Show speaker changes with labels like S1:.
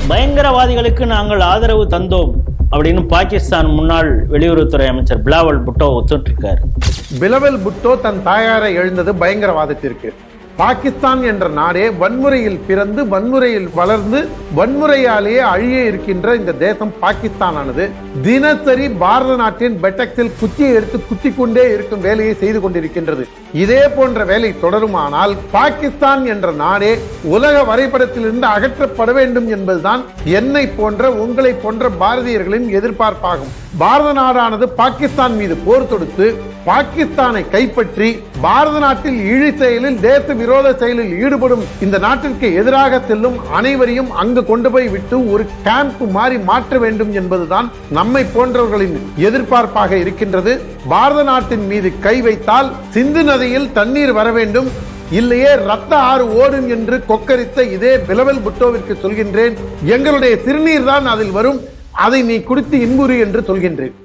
S1: பயங்கரவாதிகளுக்கு நாங்கள் ஆதரவு தந்தோம் அப்படின்னு பாகிஸ்தான் முன்னாள் வெளியுறவுத்துறை அமைச்சர் பிலாவல் புட்டோ ஒத்துட்டிருக்காரு.
S2: பிலாவல் புட்டோ தன் தாயாரை எழுந்தது பயங்கரவாதத்திற்கு. பாகிஸ்தான் என்ற நாடே வன்முறையில் பிறந்து வன்முறையில் வளர்ந்து வன்முறையாலேயே அழிய இருக்கின்ற இந்த தேசம் பாகிஸ்தான் ஆனது தினசரி பாரத நாட்டின் பெட்டக்ஸில் குச்சியை எடுத்து குத்தி கொண்டே இருக்கும் வேலையை செய்து கொண்டிருக்கின்றது. இதே போன்ற வேலை தொடருமானால் பாகிஸ்தான் என்ற நாடே உலக வரைபடத்திலிருந்து அகற்றப்பட வேண்டும் என்பதுதான் என்னை போன்ற உங்களை போன்ற பாரதியர்களின் எதிர்பார்ப்பாகும். பாரத நாடானது பாகிஸ்தான் மீது போர் தொடுத்து பாகிஸ்தானை கைப்பற்றி பாரத நாட்டில் இழி செயலில் தேச விரோத செயலில் ஈடுபடும் இந்த நாட்டிற்கு எதிராக செல்லும் அனைவரையும் அங்கு கொண்டு போய் விட்டு ஒரு கேம்ப் மாறி மாற்ற வேண்டும் என்பதுதான் நம்மை போன்றவர்களின் எதிர்பார்ப்பாக இருக்கின்றது. பாரத நாட்டின் மீது கை வைத்தால் சிந்து நதியில் தண்ணீர் வர வேண்டும், இல்லையே ரத்த ஆறு ஓடும் என்று கொக்கரித்த இதே பிலாவல் புட்டோவிற்கு சொல்கின்றேன், எங்களுடைய சிறுநீர் தான் அதில் வரும், அதை நீ குடித்து இன்புறு என்று சொல்கின்றேன்.